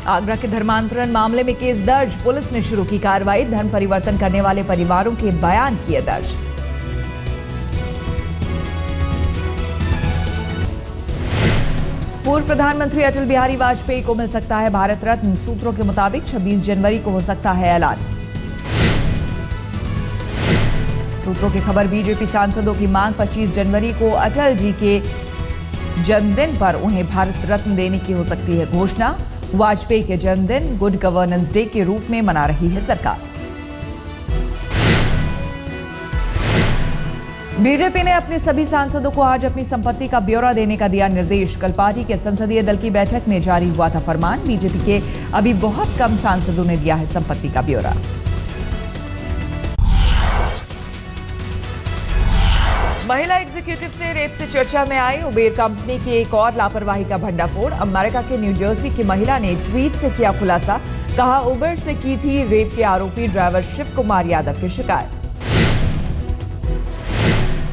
आगरा के धर्मांतरण मामले में केस दर्ज, पुलिस ने शुरू की कार्रवाई। धर्म परिवर्तन करने वाले परिवारों के बयान किए दर्ज। पूर्व प्रधानमंत्री अटल बिहारी वाजपेयी को मिल सकता है भारत रत्न। सूत्रों के मुताबिक 26 जनवरी को हो सकता है ऐलान। सूत्रों की खबर, बीजेपी सांसदों की मांग 25 जनवरी को अटल जी के जन्मदिन पर उन्हें भारत रत्न देने की हो सकती है घोषणा। वाजपेयी के जन्मदिन गुड गवर्नेंस डे के रूप में मना रही है सरकार। बीजेपी ने अपने सभी सांसदों को आज अपनी संपत्ति का ब्यौरा देने का दिया निर्देश। कल पार्टी के संसदीय दल की बैठक में जारी हुआ था फरमान। बीजेपी के अभी बहुत कम सांसदों ने दिया है संपत्ति का ब्यौरा। महिला एग्जीक्यूटिव से रेप से चर्चा में आई उबेर कंपनी की एक और लापरवाही का भंडाफोड़। अमेरिका के न्यू जर्सी की महिला ने ट्वीट से किया खुलासा। कहा, उबेर से की थी रेप के आरोपी ड्राइवर शिव कुमार यादव की शिकायत।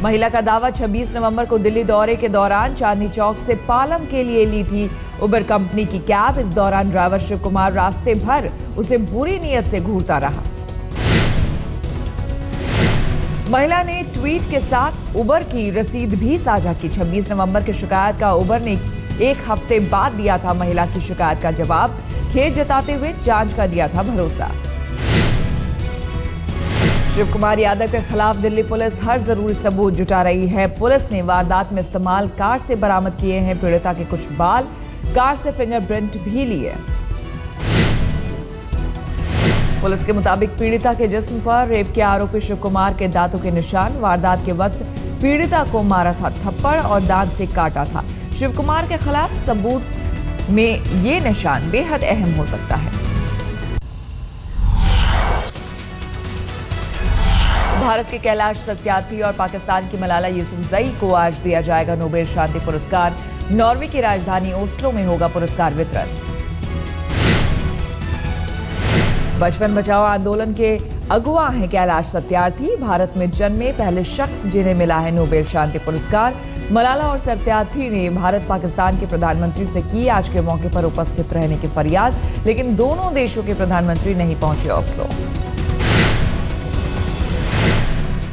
महिला का दावा, 26 नवंबर को दिल्ली दौरे के दौरान चांदनी चौक से पालम के लिए ली थी उबेर कंपनी की कैब। इस दौरान ड्राइवर शिव कुमार रास्ते भर उसे बुरी नीयत से घूरता रहा। महिला ने ट्वीट के साथ उबर की रसीद भी साझा की। 26 नवंबर की शिकायत का उबर ने एक हफ्ते बाद दिया था महिला की शिकायत का जवाब। खेद जताते हुए जांच का दिया था भरोसा। शिव कुमार यादव के खिलाफ दिल्ली पुलिस हर जरूरी सबूत जुटा रही है। पुलिस ने वारदात में इस्तेमाल कार से बरामद किए हैं पीड़िता के कुछ बाल। कार से फिंगरप्रिंट भी लिए। पुलिस के मुताबिक पीड़िता के जिस्म पर रेप के आरोपी शिव कुमार के दांतों के निशान। वारदात के वक्त पीड़िता को मारा था थप्पड़ और दांत से काटा था। शिव कुमार के खिलाफ सबूत में ये निशान बेहद अहम हो सकता है। भारत के कैलाश सत्यार्थी और पाकिस्तान की मलाला यूसुफजई को आज दिया जाएगा नोबेल शांति पुरस्कार। नॉर्वे की राजधानी ओस्लो में होगा पुरस्कार वितरण। बचपन बचाओ आंदोलन के अगुवा हैं कैलाश सत्यार्थी। भारत में जन्मे पहले शख्स जिन्हें मिला है नोबेल शांति पुरस्कार। मलाला और सत्यार्थी ने भारत पाकिस्तान के प्रधानमंत्री से की आज के मौके पर उपस्थित रहने की फरियाद, लेकिन दोनों देशों के प्रधानमंत्री नहीं पहुंचे ओस्लो।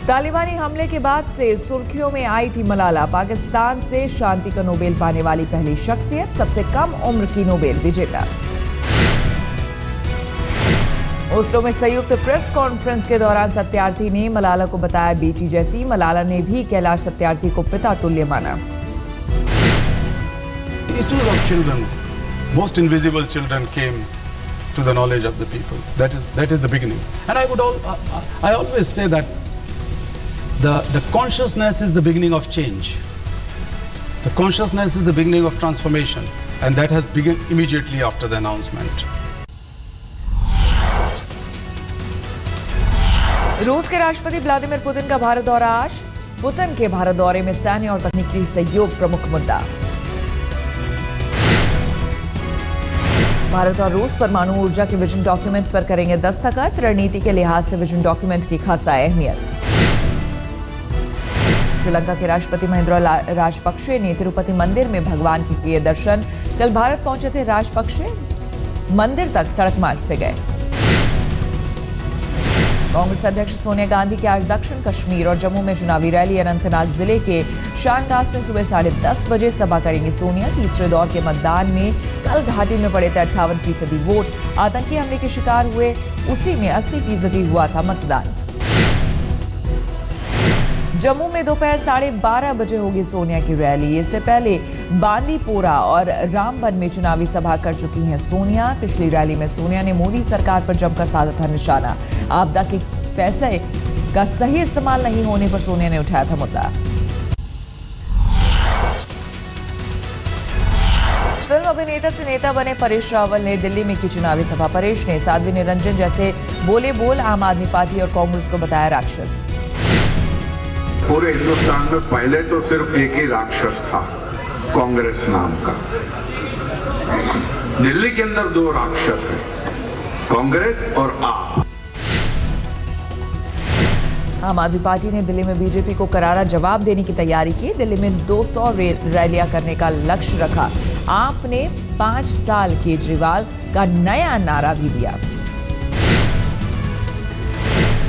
तालिबानी हमले के बाद से सुर्खियों में आई थी मलाला। पाकिस्तान से शांति का नोबेल पाने वाली पहली शख्सियत, सबसे कम उम्र की नोबेल विजेता। ओस्लो में संयुक्त प्रेस कॉन्फ्रेंस के दौरान सत्यार्थी ने मलाला को बताया बेटी जैसी। मलाला ने भी कैलाश सत्यार्थी को पिता तुल्य माना। Issues of children, most invisible children came to the knowledge of the people. That is the beginning. And I always say that the consciousness is the beginning of change. The consciousness is the beginning of transformation, and that has begun immediately after the announcement. रूस के राष्ट्रपति Vladimir Putin का भारत दौरा आज। Putin के भारत दौरे में सैन्य और तकनीकी सहयोग प्रमुख मुद्दा। भारत और रूस परमाणु ऊर्जा के विजन डॉक्यूमेंट पर करेंगे दस्तखत। रणनीति के लिहाज से विजन डॉक्यूमेंट की खासा अहमियत। श्रीलंका के राष्ट्रपति महिंद्रा राजपक्षे ने तिरुपति मंदिर में भगवान के किए दर्शन। कल भारत पहुंचे थे राजपक्षे, मंदिर तक सड़क मार्ग से गए। कांग्रेस अध्यक्ष सोनिया गांधी की आज दक्षिण कश्मीर और जम्मू में चुनावी रैली। अनंतनाग जिले के शानगास में सुबह 10:30 बजे सभा करेंगी सोनिया। तीसरे दौर के मतदान में कल घाटी में पड़े थे 58% वोट। आतंकी हमले के शिकार हुए उसी में 80% हुआ था मतदान। जम्मू में दोपहर 12:30 बजे होगी सोनिया की रैली। इससे पहले बांदीपोरा और रामबन में चुनावी सभा कर चुकी हैं सोनिया। पिछली रैली में सोनिया ने मोदी सरकार पर जमकर साधा था निशाना। आपदा के पैसे का सही इस्तेमाल नहीं होने पर सोनिया ने उठाया था मुद्दा। फिल्म अभिनेता से नेता बने परेश रावल ने दिल्ली में की चुनावी सभा। परेश ने साध्वी निरंजन जैसे बोले बोल आम आदमी पार्टी और कांग्रेस को बताया राक्षस। पूरे हिंदुस्तान में पहले तो सिर्फ एक ही राक्षस था, कांग्रेस नाम का। दिल्ली के अंदर 2 राक्षस हैं, कांग्रेस और आप। आम आदमी पार्टी ने दिल्ली में बीजेपी को करारा जवाब देने की तैयारी की। दिल्ली में 200 रैलियां करने का लक्ष्य रखा। आप ने 5 साल केजरीवाल का नया नारा भी दिया।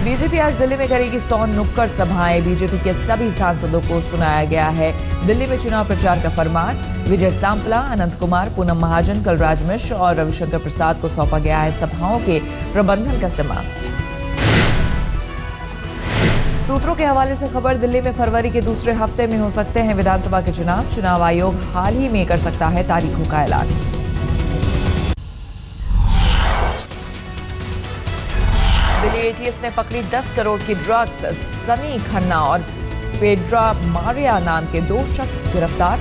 बीजेपी आज दिल्ली में करेगी 100 नुक्कड़ सभाएं। बीजेपी के सभी सांसदों को सुनाया गया है दिल्ली में चुनाव प्रचार का फरमान। विजय सांपला, अनंत कुमार, पूनम महाजन, कलराज मिश्र और रविशंकर प्रसाद को सौंपा गया है सभाओं के प्रबंधन का जिम्मा। सूत्रों के हवाले से खबर, दिल्ली में फरवरी के दूसरे हफ्ते में हो सकते हैं विधानसभा के चुनाव। चुनाव आयोग हाल ही में कर सकता है तारीखों का ऐलान। दिल्ली एटीएस ने पकड़ी 10 करोड़ की ड्रग्स। सनी खन्ना और पेड्रा मारिया नाम के 2 शख्स गिरफ्तार।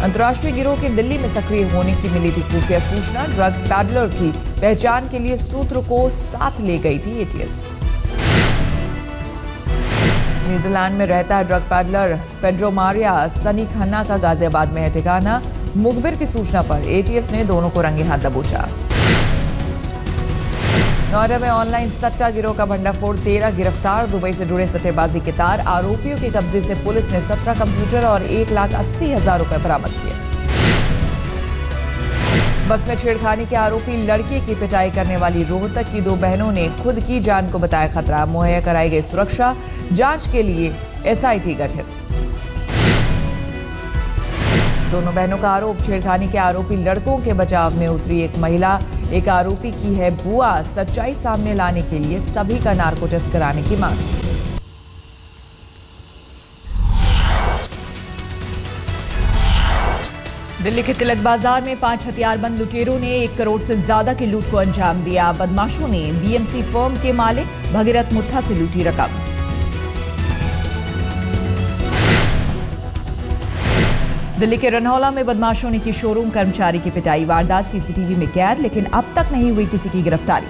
अंतर्राष्ट्रीय गिरोह के दिल्ली में सक्रिय होने की मिली थी खुफिया सूचना। ड्रग पैडलर की पहचान के लिए सूत्र को साथ ले गई थी एटीएस। नीदरलैंड में रहता है drug peddler Pedro Maria. Sunny Khanna का गाजियाबाद में है ठिकाना। मुखबिर की सूचना पर एटीएस ने दोनों को रंगे हाथ दबोचा। नोएडा में ऑनलाइन सट्टा गिरोह का भंडाफोड़, 13 गिरफ्तार। दुबई से जुड़े सट्टेबाजी के तार। आरोपियों के कब्जे से पुलिस ने 17 कंप्यूटर और 1,80,000 रुपए बरामद किए। बस में छेड़खानी के आरोपी लड़के की पिटाई करने वाली रोहतक की 2 बहनों ने खुद की जान को बताया खतरा। मुहैया कराई गई सुरक्षा, जांच के लिए एसआईटी गठित। दोनों बहनों का आरोप, छेड़खानी के आरोपी लड़कों के बचाव में उतरी एक महिला एक आरोपी की है बुआ। सच्चाई सामने लाने के लिए सभी का नार्को टेस्ट कराने की मांग। दिल्ली के तिलक बाजार में 5 हथियारबंद लुटेरों ने 1 करोड़ से ज्यादा की लूट को अंजाम दिया। बदमाशों ने बीएमसी फर्म के मालिक भगीरथ मुत्था से लूटी रकम। दिल्ली के रनहौला में बदमाशों ने की शोरूम कर्मचारी की पिटाई। वारदात सीसीटीवी में कैद, लेकिन अब तक नहीं हुई किसी की गिरफ्तारी।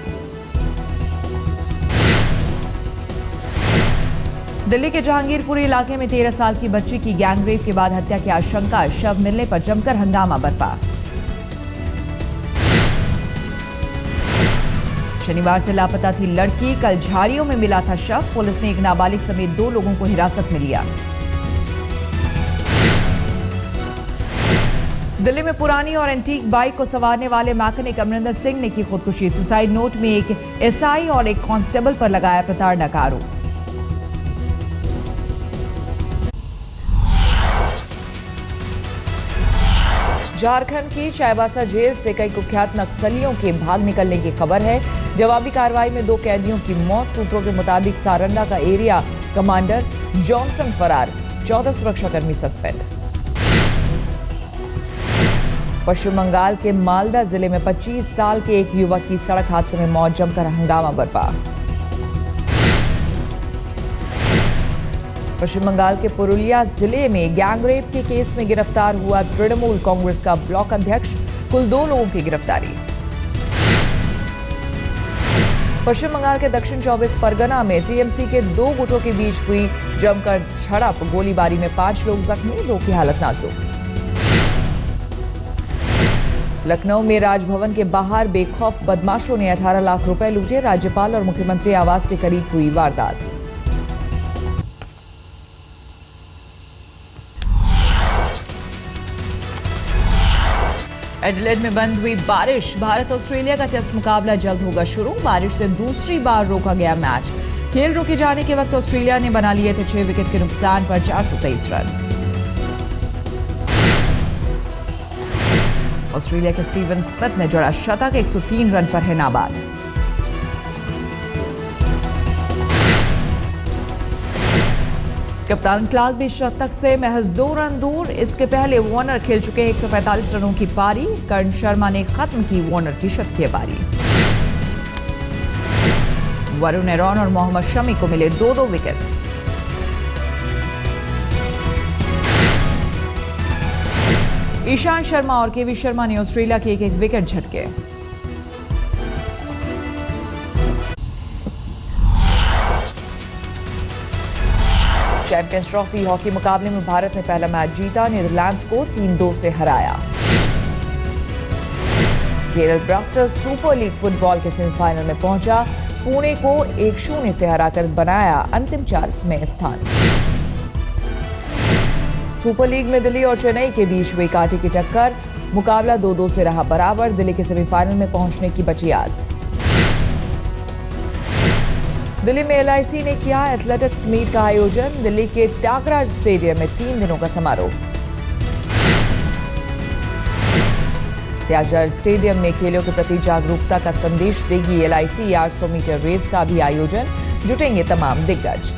दिल्ली के जहांगीरपुरी इलाके में 13 साल की बच्ची की गैंगरेप के बाद हत्या की आशंका। शव मिलने पर जमकर हंगामा बरपा। शनिवार से लापता थी लड़की, कल झाड़ियों में मिला था शव। पुलिस ने एक नाबालिग समेत 2 लोगों को हिरासत में लिया। दिल्ली में पुरानी और एंटीक बाइक को संवारने वाले मैकेनिक अमरिंदर सिंह ने की खुदकुशी। सुसाइड नोट में एक एसआई और एक कांस्टेबल पर लगाया प्रताड़ना का आरोप। झारखंड की चाईबासा जेल से कई कुख्यात नक्सलियों के भाग निकलने की खबर है। जवाबी कार्रवाई में 2 कैदियों की मौत। सूत्रों के मुताबिक सारंडा का एरिया कमांडर जॉनसन फरार, 14 सुरक्षाकर्मी सस्पेंड। पश्चिम बंगाल के मालदा जिले में 25 साल के एक युवक की सड़क हादसे में मौत, जमकर हंगामा बरपा। पश्चिम बंगाल के पुरुलिया जिले में गैंगरेप के केस में गिरफ्तार हुआ तृणमूल कांग्रेस का ब्लॉक अध्यक्ष। कुल 2 लोगों की गिरफ्तारी। पश्चिम बंगाल के दक्षिण 24 परगना में टीएमसी के 2 गुटों के बीच हुई जमकर झड़प। गोलीबारी में 5 लोग जख्मी, 2 की हालत नाजुक। लखनऊ में राजभवन के बाहर बेखौफ बदमाशों ने 18 लाख रुपए लूटे। राज्यपाल और मुख्यमंत्री आवास के करीब हुई वारदात। एडिलेड में बंद हुई बारिश। भारत ऑस्ट्रेलिया का टेस्ट मुकाबला जल्द होगा शुरू। बारिश से दूसरी बार रोका गया मैच। खेल रोके जाने के वक्त ऑस्ट्रेलिया ने बना लिए थे 6 विकेट के नुकसान पर 423 रन। ऑस्ट्रेलिया के स्टीवन स्मिथ ने जोड़ा शतक, 103 रन पर है नाबाद। कप्तान क्लार्क भी शतक से महज 2 रन दूर। इसके पहले वार्नर खेल चुके हैं 145 रनों की पारी। कर्ण शर्मा ने खत्म की वार्नर की शतकीय पारी। वरुण एरॉन और मोहम्मद शमी को मिले 2-2 विकेट। ईशांत शर्मा और केवी शर्मा ने ऑस्ट्रेलिया के 1-1 विकेट झटके। चैंपियंस ट्रॉफी हॉकी मुकाबले में भारत ने पहला मैच जीता। नीदरलैंड्स को 3-2 से हराया। Kerala blasters super league football के सेमीफाइनल में पहुंचा। पुणे को 1-0 से हराकर बनाया अंतिम 4 में स्थान। सुपर लीग में दिल्ली और चेन्नई के बीच हुई कांटे की टक्कर, मुकाबला 2-2 से रहा बराबर। दिल्ली के सेमीफाइनल में पहुंचने की बची आस। दिल्ली में LIC ने किया एथलेटिक्स मीट का आयोजन, दिल्ली के त्यागराज स्टेडियम में 3 दिनों का समारोह। त्यागराज स्टेडियम में खेलों के प्रति जागरूकता का संदेश देगी LIC। 800 मीटर रेस का भी आयोजन, जुटेंगे तमाम दिग्गज।